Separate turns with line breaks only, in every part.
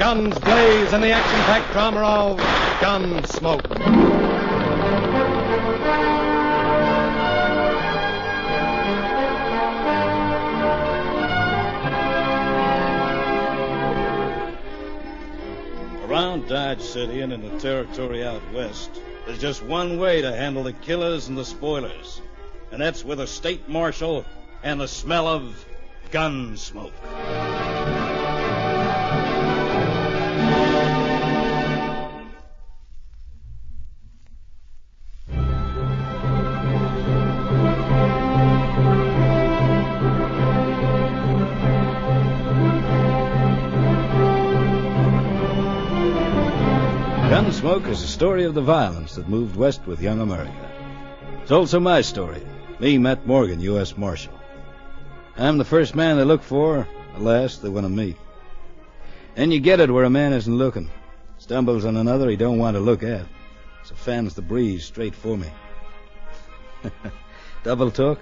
Guns blaze in the action-packed drama of Gunsmoke.
Around Dodge City and in the territory out west, there's just one way to handle the killers and the spoilers, and that's with a state marshal and the smell of gun smoke.
Gunsmoke is a story of the violence that moved west with young America. It's also my story. Me, Matt Morgan, U.S. Marshal. I'm the first man they look for, the last they want to meet. And you get it where a man isn't looking. Stumbles on another he don't want to look at. So fans the breeze straight for me. Double talk?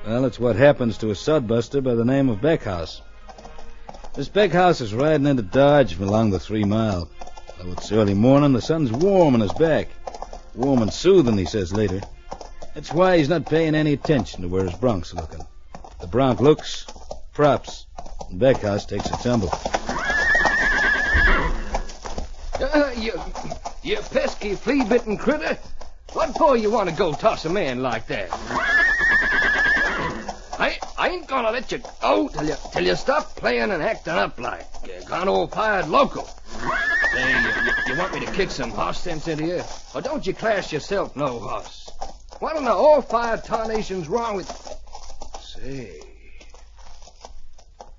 Well, it's what happens to a sodbuster by the name of Beckhouse. This Beckhouse is riding into Dodge from along the 3 Mile. Though it's early morning, the sun's warm on his back. Warm and soothing, he says later. That's why he's not paying any attention to where his bronc's looking. The bronc looks, props, and Beckhouse takes a tumble.
You pesky flea-bitten critter. What for you want to go toss a man like that? I ain't gonna let you go till you stop playing and acting up like gone all-fired local. Say, you want me to kick some horse sense into you? Or don't you class yourself no horse? What in the all-fired tarnation's wrong with... Say...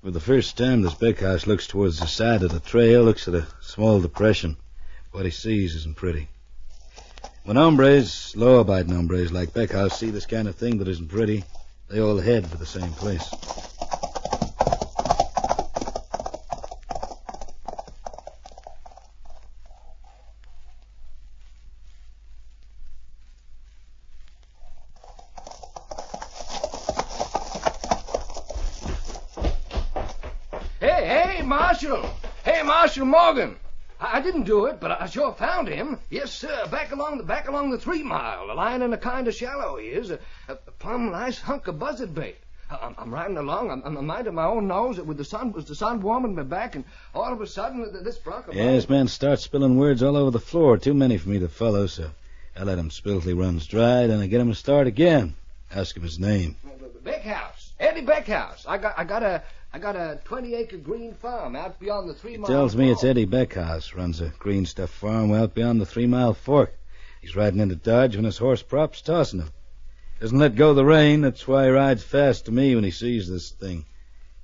For the first time, this Beckhouse looks towards the side of the trail, looks at a small depression. What he sees isn't pretty. When hombres, law-abiding hombres like Beckhouse see this kind of thing that isn't pretty, they all head for the same place.
Hey, Marshal Morgan. I didn't do it, but I sure found him. Yes, sir, back along the 3 Mile, lying in a kind of shallow he is. A plumb nice hunk of buzzard bait. I'm riding along. I'm minding my own nose with the sun warming my back, and all of a sudden this bronco...
Yeah, this man starts spilling words all over the floor. Too many for me to follow, so I let him spill till he runs dry, then I get him to start again. Ask him his name.
Beckhouse. Eddie Beckhouse. I got a 20-acre green farm out beyond the 3 Mile.
He tells me it's Eddie Beckhouse, runs a green stuff farm out beyond the 3 Mile Fork. He's riding into Dodge when his horse prop's tossing him. Doesn't let go of the rein, that's why he rides fast to me when he sees this thing.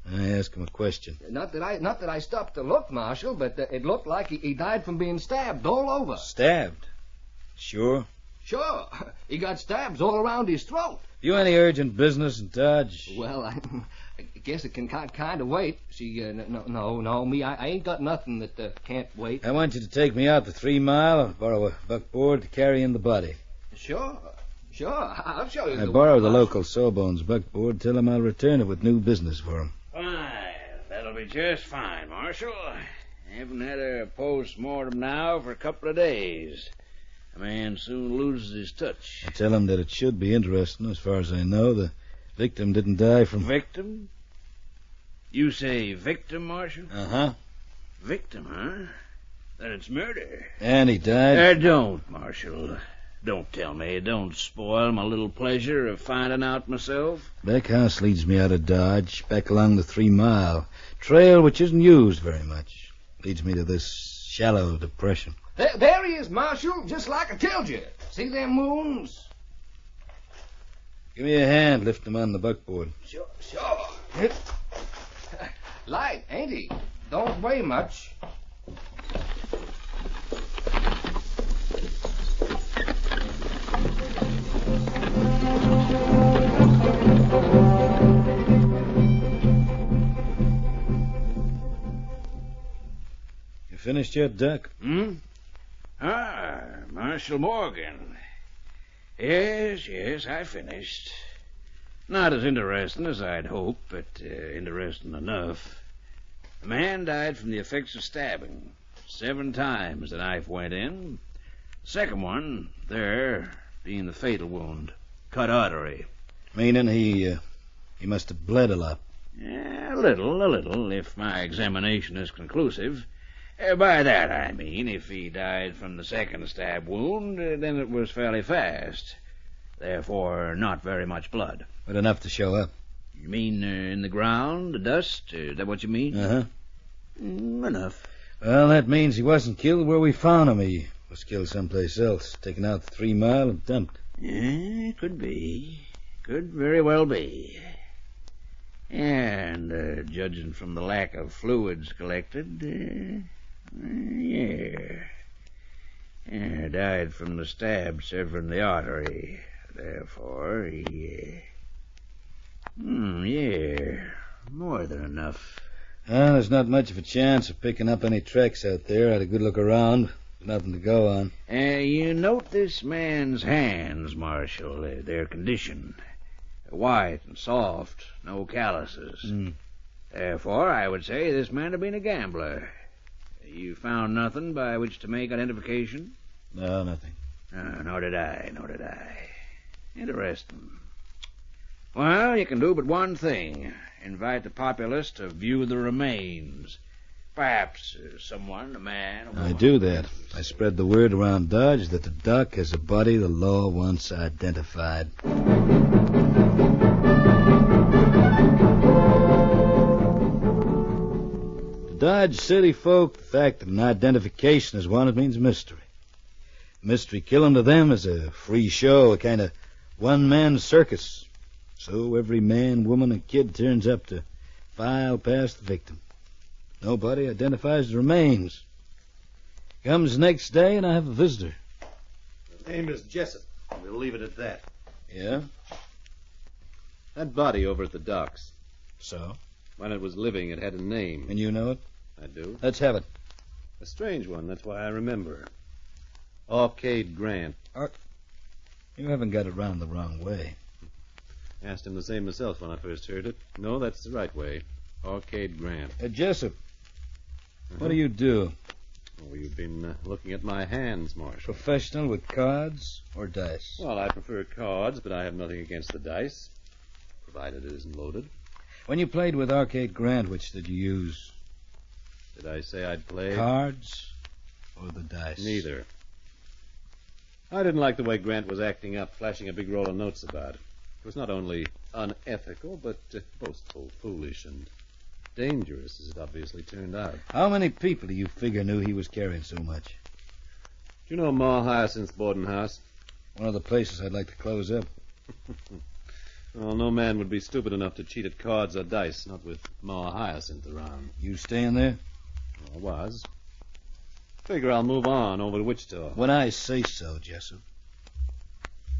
I ask him a question.
Not that I stopped to look, Marshal, but it looked like he died from being stabbed all over.
Stabbed? Sure?
Sure. He got stabs all around his throat.
You any urgent business in Dodge?
Well, I guess it can kind of wait. See, no, me, I ain't got nothing that can't wait.
I want you to take me out the 3 Mile. I'll borrow a buckboard to carry in the body.
Sure, I'll show you.
I borrow the local Sawbones buckboard. Tell him I'll return it with new business for him.
Fine. That'll be just fine, Marshal. I haven't had a post-mortem now for a couple of days. A man soon loses his touch.
I tell him that it should be interesting. As far as I know, the victim didn't die from...
Victim? You say victim, Marshal?
Uh-huh.
Victim, huh? Then it's murder.
And he died?
Don't, Marshal. Don't tell me. Don't spoil my little pleasure of finding out myself.
Beckhouse leads me out of Dodge, back along the 3 Mile. Trail which isn't used very much. Leads me to this shallow depression.
There he is, Marshal, just like I told you. See them moons?
Give me a hand, lift him on the buckboard.
Sure. Light, ain't he? Don't weigh much.
You finished yet, Duck?
Marshal Morgan. Yes, I finished. Not as interesting as I'd hoped, but interesting enough. The man died from the effects of stabbing. 7 times the knife went in. The second one, there, being the fatal wound. Cut artery.
Meaning he must have bled a lot.
Yeah, a little, if my examination is conclusive. By that, I mean, if he died from the second stab wound, then it was fairly fast. Therefore, not very much blood.
But enough to show up.
You mean in the ground, the dust? Is that what you mean?
Uh-huh.
Enough.
Well, that means he wasn't killed where we found him. He was killed someplace else, taken out the 3 Mile and dumped.
Yeah, could be. Could very well be. And judging from the lack of fluids collected, yeah. Died from the stab severing the artery. Therefore, yeah, more than enough.
Well, there's not much of a chance of picking up any tracks out there. I had a good look around. Nothing to go on.
You note this man's hands, Marshal, their condition. White and soft, no calluses. Therefore, I would say this man had been a gambler. You found nothing by which to make identification?
No, nothing.
Nor did I. Interesting. Well, you can do but one thing. Invite the populace to view the remains. Perhaps someone, a man, a woman.
I do that. I spread the word around Dodge that the Doc has a body the law wants identified. To Dodge City folk, the fact that an identification is wanted means mystery. Mystery killing to them is a free show, a kind of one-man circus. So every man, woman, and kid turns up to file past the victim. Nobody identifies the remains. Comes the next day, and I have a visitor.
The name is Jessup. We'll leave it at that.
Yeah?
That body over at the docks.
So?
When it was living, it had a name.
And you know it?
I do.
Let's have it.
A strange one, that's why I remember. Arcade Grant.
You haven't got it round the wrong way.
Asked him the same myself when I first heard it. No, that's the right way. Arcade Grant.
Jessup, what do you do?
Oh, you've been looking at my hands, Marshal.
Professional with cards or dice?
Well, I prefer cards, but I have nothing against the dice, provided it isn't loaded.
When you played with Arcade Grant, which did you use?
Did I say I'd play?
Cards or the dice?
Neither. I didn't like the way Grant was acting up, flashing a big roll of notes about. It was not only unethical, but boastful, foolish, and dangerous, as it obviously turned out.
How many people do you figure knew he was carrying so much?
Do you know Ma Hyacinth's boarding house?
One of the places I'd like to close up.
Well, no man would be stupid enough to cheat at cards or dice, not with Ma Hyacinth around.
You staying there?
I was. Figure I'll move on over to Wichita.
When I say so, Jessup.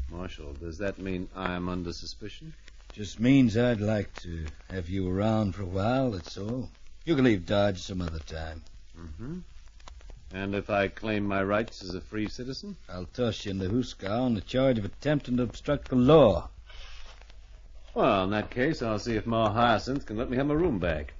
Marshal, does that mean I'm under suspicion?
Just means I'd like to have you around for a while, that's all. You can leave Dodge some other time.
Mm-hmm. And if I claim my rights as a free citizen?
I'll toss you into Huskow on the charge of attempting to obstruct the law.
Well, in that case, I'll see if Ma Hyacinth can let me have my room back.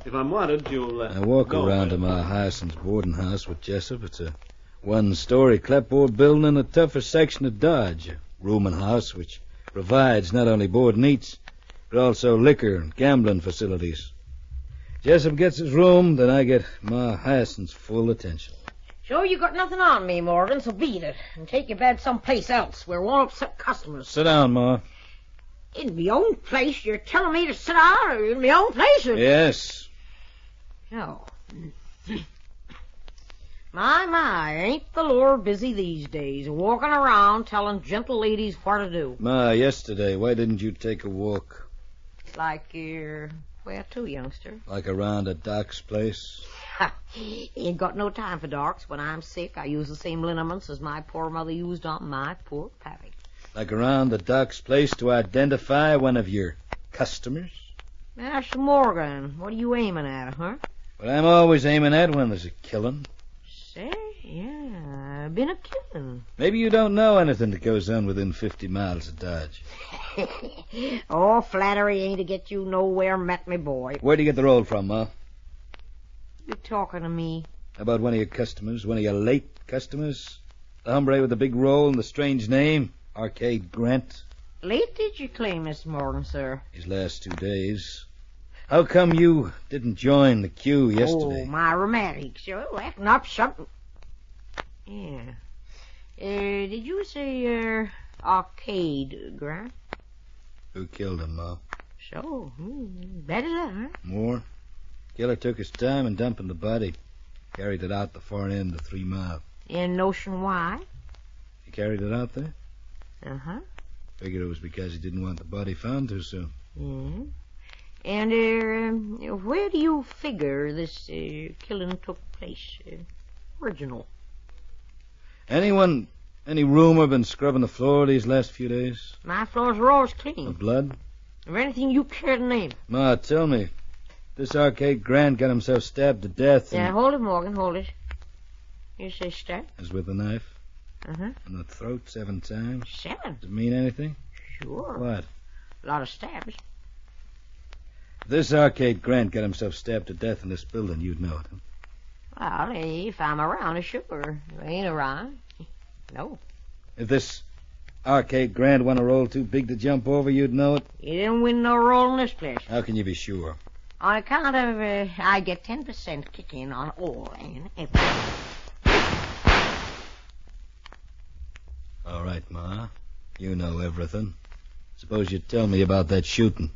If I'm wanted, you'll...
I walk around to Ma Hyacinth's boarding house with Jessup. It's a one-story clapboard building in the tougher section of Dodge. A rooming house which provides not only board and eats, but also liquor and gambling facilities. Jessup gets his room, then I get Ma Hyacinth's full attention.
Sure you got nothing on me, Morgan, so beat it. And take your bed someplace else where won't upset customers.
Sit down, Ma.
In my own place? You're telling me to sit down or in my own place? Or...
Yes.
Oh. My, ain't the Lord busy these days, walking around telling gentle ladies what to do.
Ma, yesterday, why didn't you take a walk?
Like where to, youngster?
Like around at Doc's place?
Ain't got no time for darks. When I'm sick, I use the same liniments as my poor mother used on my poor pappy.
Like around the Doc's place to identify one of your customers?
Master Morgan, what are you aiming at, huh?
What I'm always aiming at when there's a killing.
Say, yeah, been a killing.
Maybe you don't know anything that goes on within 50 miles of Dodge.
Oh, flattery ain't to get you nowhere, met me boy.
Where'd you get the roll from, Ma?
You talking to me?
About one of your customers, one of your late customers? The hombre with the big roll and the strange name, Arcade Grant.
Late did you claim, Mr. Morgan, sir?
His last 2 days. How come you didn't join the queue yesterday?
Oh, my rheumatics. You're acting up something. Yeah. Did you say, Arcade Grant?
Who killed him, Ma?
So, better that, huh?
More? Killer took his time in dumping the body. Carried it out the far end of 3 Mile.
Any notion why?
He carried it out there?
Uh-huh.
Figured it was because he didn't want the body found too soon.
Yeah. And, where do you figure this, killing took place? Original.
Any rumor been scrubbing the floor these last few days?
My floors are always
The
clean.
blood?
Or anything you care to name.
Ma, tell me. This Arcade Grant got himself stabbed to death
Yeah,
and...
hold it, Morgan, hold it. You say stab?
As with a knife?
Uh-huh.
In the throat 7 times?
7?
Does it mean anything?
Sure.
What?
A lot of stabs.
If this Arcade Grant got himself stabbed to death in this building, you'd know it. Huh?
Well, if I'm around, sure. If I ain't around, no.
If this Arcade Grant won a roll too big to jump over, you'd know it?
You didn't win no roll in this place.
How can you be sure?
On account of, I get 10% kick-in on all and everything.
All right, Ma. You know everything. Suppose you tell me about that shooting.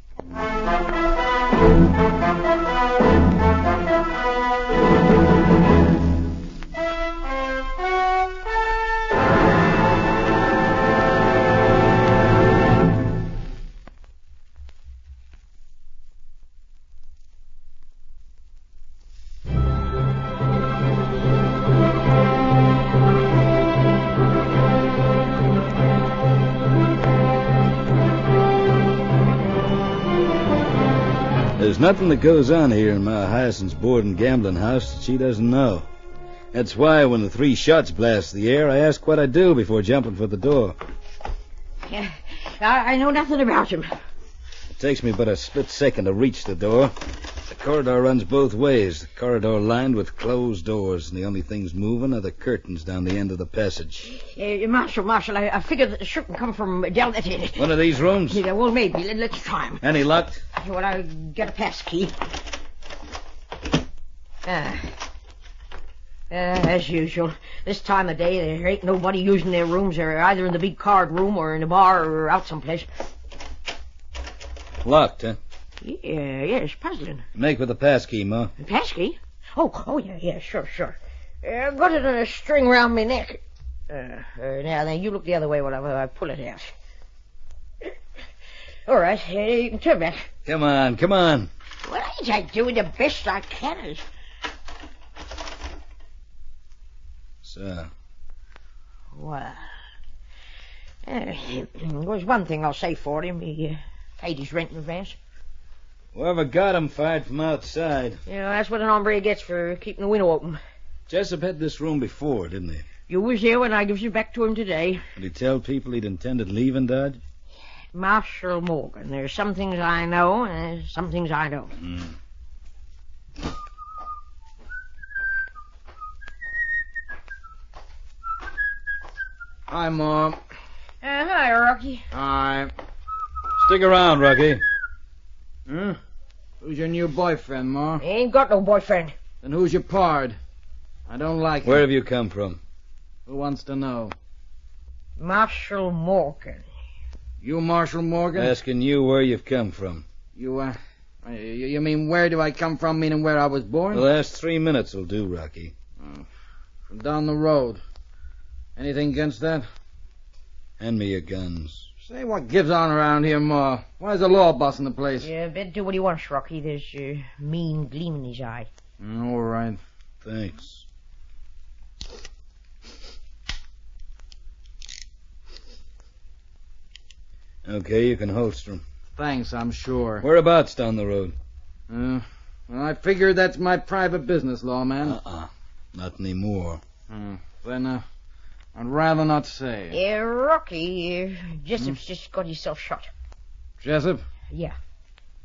There's nothing that goes on here in Ma Hyacinth's board and gambling house that she doesn't know. That's why when the 3 shots blast the air, I ask what I do before jumping for the door.
Yeah, I know nothing about him.
It takes me but a split second to reach the door. The corridor runs both ways. The corridor lined with closed doors, and the only things moving are the curtains down the end of the passage.
Marshal, I figured that the shooting come from down that end.
One of these rooms?
Yeah, well, maybe. Let's try him.
Any luck?
Well, I'll get a pass key. As usual. This time of day, there ain't nobody using their rooms. They're either in the big card room or in the bar or out someplace.
Locked, huh?
Yeah, it's puzzling.
Make with the pass key, Ma.
Pass key? Oh, yeah, sure. Got it on a string round my neck. Now then, you look the other way while I pull it out. All right, you can turn back.
Come on.
Well, ain't I doing the best I can?
So,
Well, there's one thing I'll say for him. He paid his rent in advance.
whoever got him fired from outside.
Yeah, that's what an hombre gets for keeping the window open.
Jessup had this room before, didn't he?
You was there when I gives it back to him today.
Did he tell people he'd intended leaving Dodge?
Marshal Morgan. There's some things I know, and there's some things I don't.
Hi, Mom.
Hi, Rocky.
Hi.
Stick around, Rocky.
Huh? Who's your new boyfriend, Ma?
Ain't got no boyfriend.
Then who's your pard? I don't like
Where
him.
have you come from?
Who wants to know?
Marshal Morgan.
You, Marshal Morgan?
Asking you where you've come from.
You mean where do I come from, meaning where I was born?
The last 3 minutes will do, Rocky.
From down the road. Anything against that?
Hand me your guns.
Say, what gives on around here, Ma? Why is the law bossing the place?
Yeah, better do what he wants, Rocky. There's a mean gleam in his eye.
All right.
Thanks. Okay, you can holster 'em.
Thanks, I'm sure.
Whereabouts down the road?
Well, I figure that's my private business, lawman.
Not anymore.
Then, I'd rather not say.
Yeah, Rocky, Jessup's just got himself shot.
Jessup?
Yeah.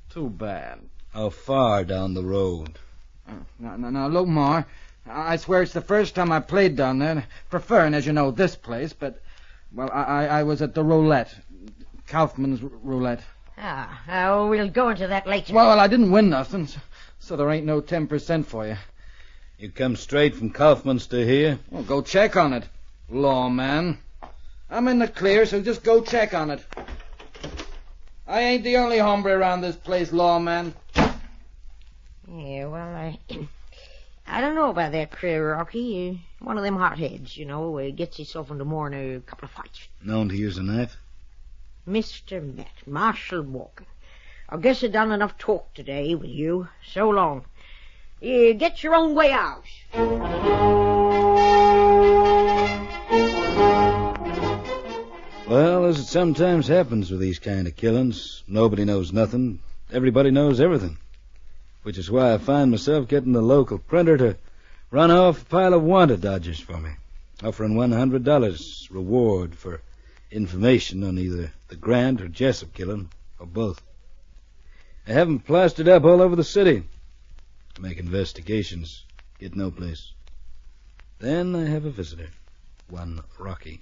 Too bad.
How far down the road?
No, look, Ma. I swear it's the first time I played down there. Preferring, as you know, this place, but... Well, I was at the roulette. Kaufman's roulette.
We'll go into that later.
Well, I didn't win nothing, so there ain't no 10% for you.
You come straight from Kaufman's to here?
Well, go check on it, lawman. I'm in the clear, so just go check on it. I ain't the only hombre around this place, lawman.
Yeah, well, I don't know about that, Rocky. One of them hotheads, gets himself into more than a couple of fights.
Known to use a knife?
Mr. Matt, Marshal Morgan. I guess I've done enough talk today with you. So long. Get your own way out.
Well, as it sometimes happens with these kind of killings, nobody knows nothing. Everybody knows everything. Which is why I find myself getting the local printer to run off a pile of wanted dodgers for me, offering $100 reward for information on either the Grant or Jessup killing, or both. I have them plastered up all over the city. Make investigations, get no place. Then I have a visitor, one Rocky.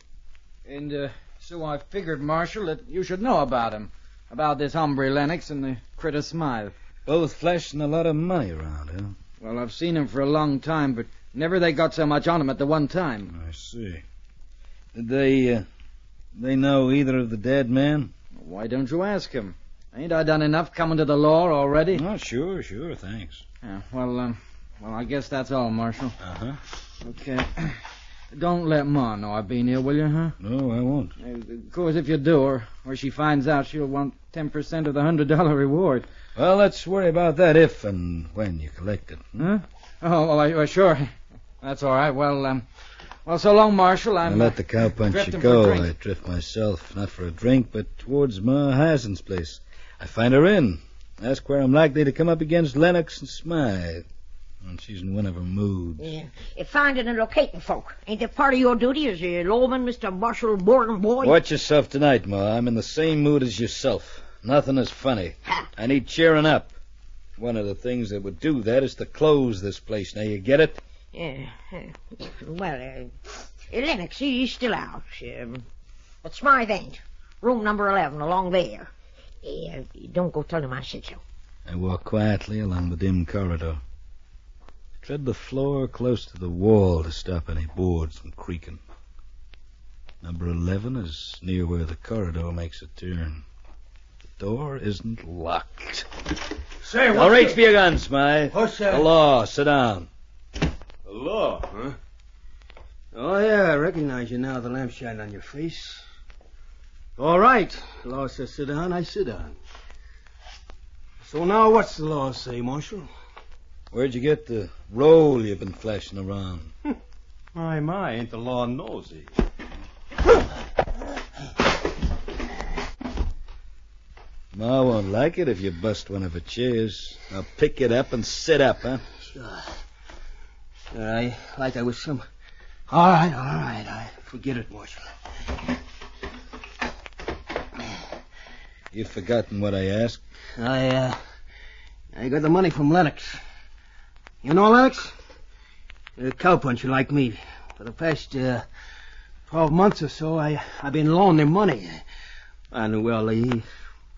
And so I figured, Marshal, that you should know about him. About this hombre Lennox and the critter Smythe.
Both flashing a lot of money around, huh?
Well, I've seen him for a long time, but never they got so much on him at the one time.
I see. Did they know either of the dead men?
Why don't you ask him? Ain't I done enough coming to the law already?
Oh, sure, thanks.
Yeah, well, I guess that's all, Marshal.
Uh-huh.
Okay. Don't let Ma know I've been here, will you, huh?
No, I won't.
Of course, if you do, or she finds out, she'll want 10% of the $100 reward.
Well, let's worry about that if and when you collect it.
Huh? Oh, well, sure. That's all right. Well, so long, Marshal.
I let the cowpuncher go. I drift myself, not for a drink, but towards Ma Hassan's place. I find her in. Ask where I'm likely to come up against Lennox and Smythe. And she's in one of her moods.
Yeah. Finding and locating folk. Ain't that part of your duty as a lawman, Mr. Marshal Morgan, boy?
Watch yourself tonight, Ma. I'm in the same mood as yourself. Nothing is funny. I need cheering up. One of the things that would do that is to close this place. Now, you get it?
Yeah. Well, Lennox, he's still out. But Smythe ain't. Room number 11, along there. Don't go tell him I said so.
I walk quietly along the dim corridor. Tread the floor close to the wall to stop any boards from creaking. Number 11 is near where the corridor makes a turn. The door isn't locked.
Say, what?
Now reach for your gun, Smythe.
What's that?
The law. Sit down.
The law, huh? Oh, yeah, I recognize you now, the lamp shine on your face. All right. The law says sit down, I sit down. So now what's the law say, Marshal?
Where'd you get the roll you've been flashing around?
My, ain't the law nosy.
Ma won't like it if you bust one of her chairs. Now pick it up and sit up, huh?
Sure. Like I was some... All right. I forget it, Marshal.
You've forgotten what I asked?
I got the money from Lennox. You know Lennox? A cowpuncher like me. For the past 12 months or so, I've been loaning him money. And, well, he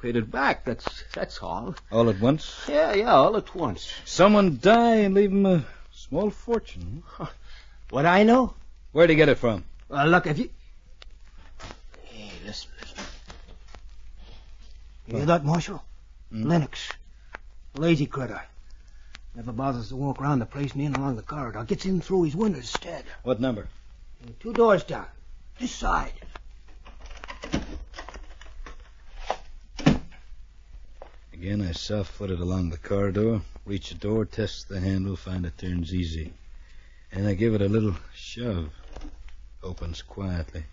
paid it back, that's all.
All at once?
Yeah, all at once.
Someone die and leave him a small fortune.
Huh? What I know?
Where'd he get it from?
Look, if you... Hey, listen. You hear that, Marshal? Lennox. Lazy critter. Never bothers to walk around the place and in along the corridor. Gets in through his windows instead.
What number?
2 doors down. This side.
Again, I soft-footed along the corridor, reach a door, test the handle, find it turns easy. And I give it a little shove. Opens quietly.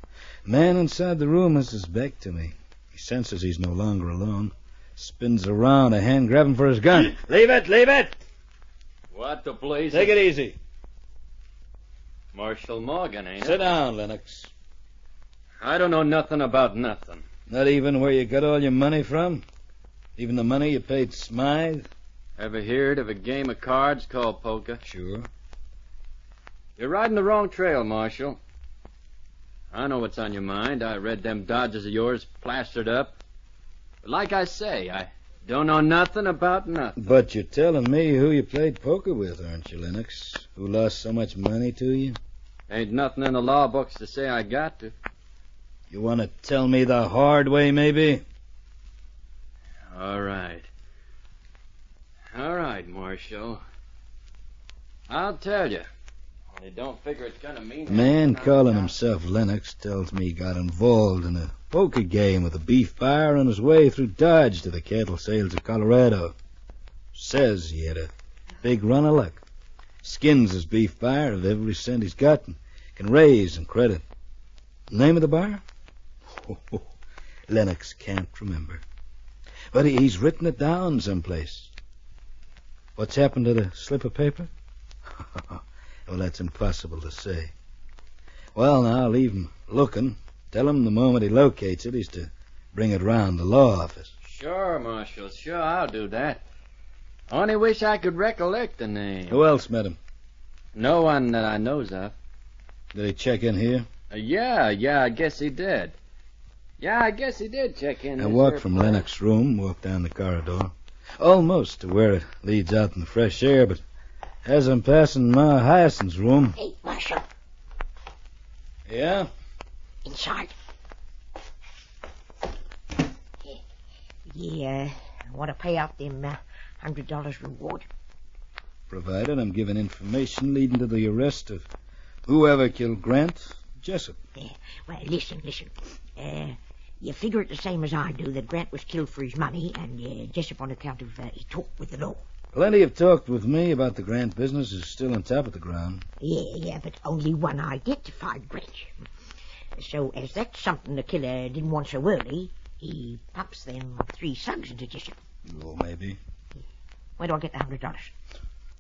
The man inside the room has his back to me. He senses he's no longer alone. Spins around, a hand grabbing for his gun. Leave it!
What the blaze?
Take it easy.
Marshal Morgan, ain't it?
Sit down, Lennox.
I don't know nothing about nothing.
Not even where you got all your money from? Even the money you paid Smythe?
Ever heard of a game of cards called poker?
Sure.
You're riding the wrong trail, Marshal. I know what's on your mind. I read them dodges of yours plastered up. But like I say, I don't know nothing about nothing.
But you're telling me who you played poker with, aren't you, Lennox? Who lost so much money to you?
Ain't nothing in the law books to say I got to.
You want to tell me the hard way, maybe?
All right. All right, Marshal. I'll tell you. Only don't figure it's gonna mean...
A man calling himself Lennox tells me he got involved in a poker game with a beef buyer on his way through Dodge to the cattle sales of Colorado. Says he had a big run of luck. Skins his beef buyer of every cent he's got and can raise and credit. Name of the buyer? Lennox can't remember. But he's written it down someplace. What's happened to the slip of paper? Well, that's impossible to say. Well, now, leave him looking. Tell him the moment he locates it, he's to bring it round the law office.
Sure, Marshal. Sure, I'll do that. Only wish I could recollect the name.
Who else met him?
No one that I knows of.
Did he check in here?
Yeah, I guess he did. Yeah, I guess he did check in.
I walked from Lennox's room, walked down the corridor, almost to where it leads out in the fresh air, but as I'm passing Ma Hyacinth's room...
Hey, Marshal.
Yeah?
Inside. Yeah, I want to pay out them $100 reward.
Provided I'm given information leading to the arrest of whoever killed Grant Jessup.
Well, listen. You figure it the same as I do, that Grant was killed for his money and Jessup on account of he talked with the law.
Plenty have talked with me about the Grant business is still on top of the ground.
Yeah, but only one identified Grant. So, as that's something the killer didn't want so early, he pumps them 3 slugs into Jessup.
Oh, maybe.
When do I get the $100?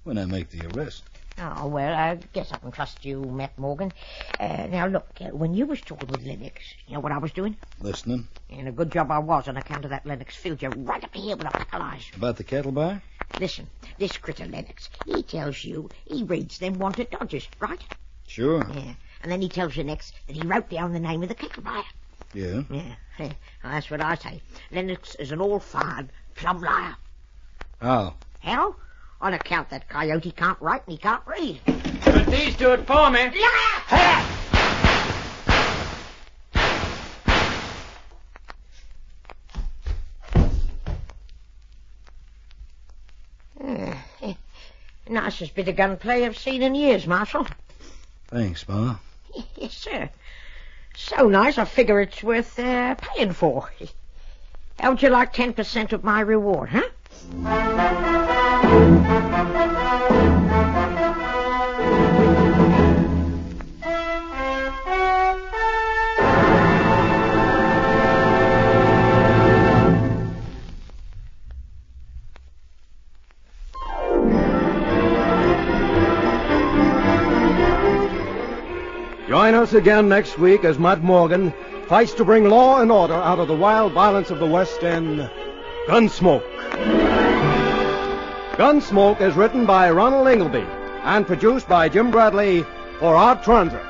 When I make the arrest.
Oh, well, I guess I can trust you, Matt Morgan. Now, look, when you was talking with Lennox, you know what I was doing?
Listening.
And a good job I was on account of that Lennox filled you right up here with a pack of lies.
About the cattle buyer?
Listen, this critter Lennox, he tells you he reads them wanted dodgers, right?
Sure.
Yeah, and then he tells you next that he wrote down the name of the cattle buyer.
Yeah?
Yeah, well, that's what I say. Lennox is an all-fired plumb liar.
How?
How? On account that coyote can't write and he can't read.
But these do it for me.
Liar! Nicest bit of gunplay I've seen in years, Marshal.
Thanks, Ma.
Yes, sir. So nice, I figure it's worth paying for. How would you like 10% of my reward, huh?
Join us again next week as Matt Morgan fights to bring law and order out of the wild violence of the West in Gunsmoke. Gunsmoke is written by Ronald Ingleby and produced by Jim Bradley for Art Transit.